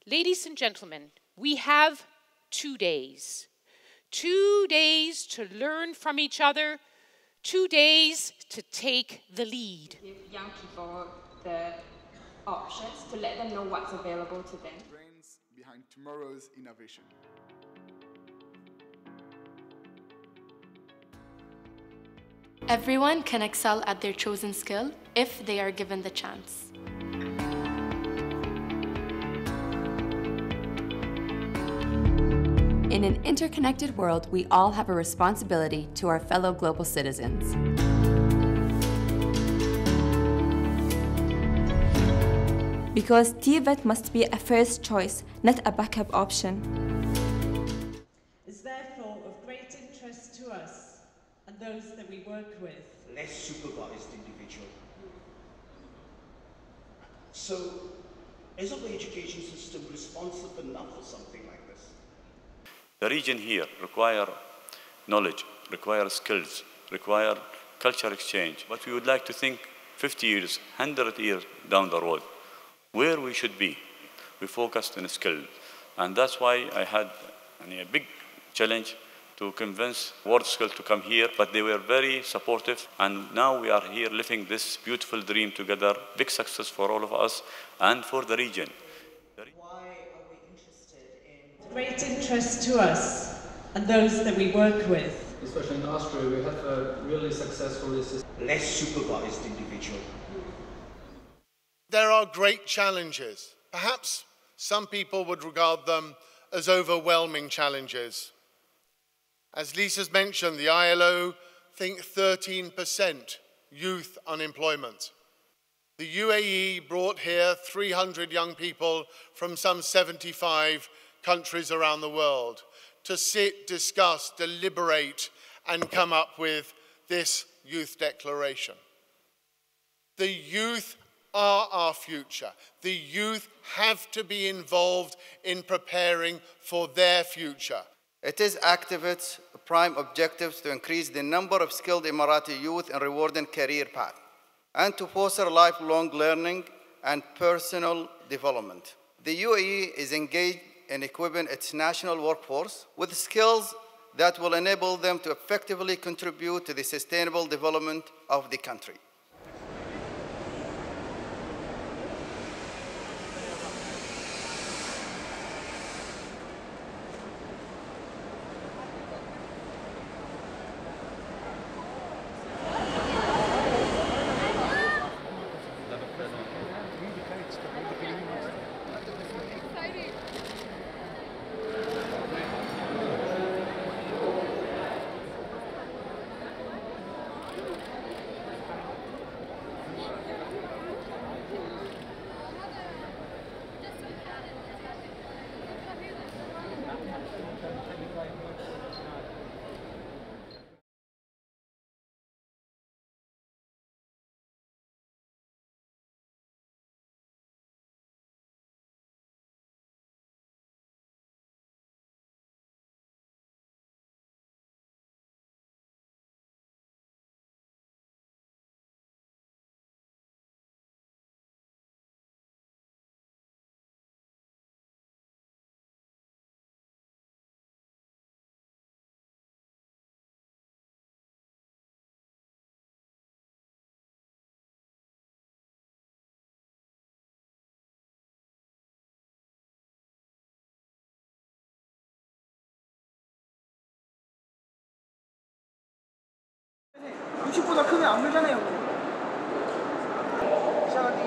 Ladies and gentlemen, we have 2 days. 2 days to learn from each other, 2 days to take the lead. Give young people the options to let them know what's available to them. Brains behind tomorrow's innovation. Everyone can excel at their chosen skill if they are given the chance. In an interconnected world, we all have a responsibility to our fellow global citizens. Because TVET must be a first choice, not a backup option. Is therefore of great interest to us and those that we work with. Less supervised individual. So, is our education system responsive enough for something like this? The region here require knowledge, require skills, require culture exchange. But we would like to think 50 years, 100 years down the road, where we should be. We focused on skill. And that's why I had a big challenge to convince WorldSkills to come here, but they were very supportive. And now we are here living this beautiful dream together, big success for all of us and for the region. Great interest to us and those that we work with. Especially in Austria, we have a really successful system. Less supervised individual. There are great challenges. Perhaps some people would regard them as overwhelming challenges. As Lisa's mentioned, the ILO think 13% youth unemployment. The UAE brought here 300 young people from some 75 countries around the world to sit, discuss, deliberate, and come up with this youth declaration. The youth are our future. The youth have to be involved in preparing for their future. It is activists' prime objectives to increase the number of skilled Emirati youth in rewarding career path and to foster lifelong learning and personal development. The UAE is engaged in equipping its national workforce with skills that will enable them to effectively contribute to the sustainable development of the country. 보다 크게 안 물잖아요. 시작할 때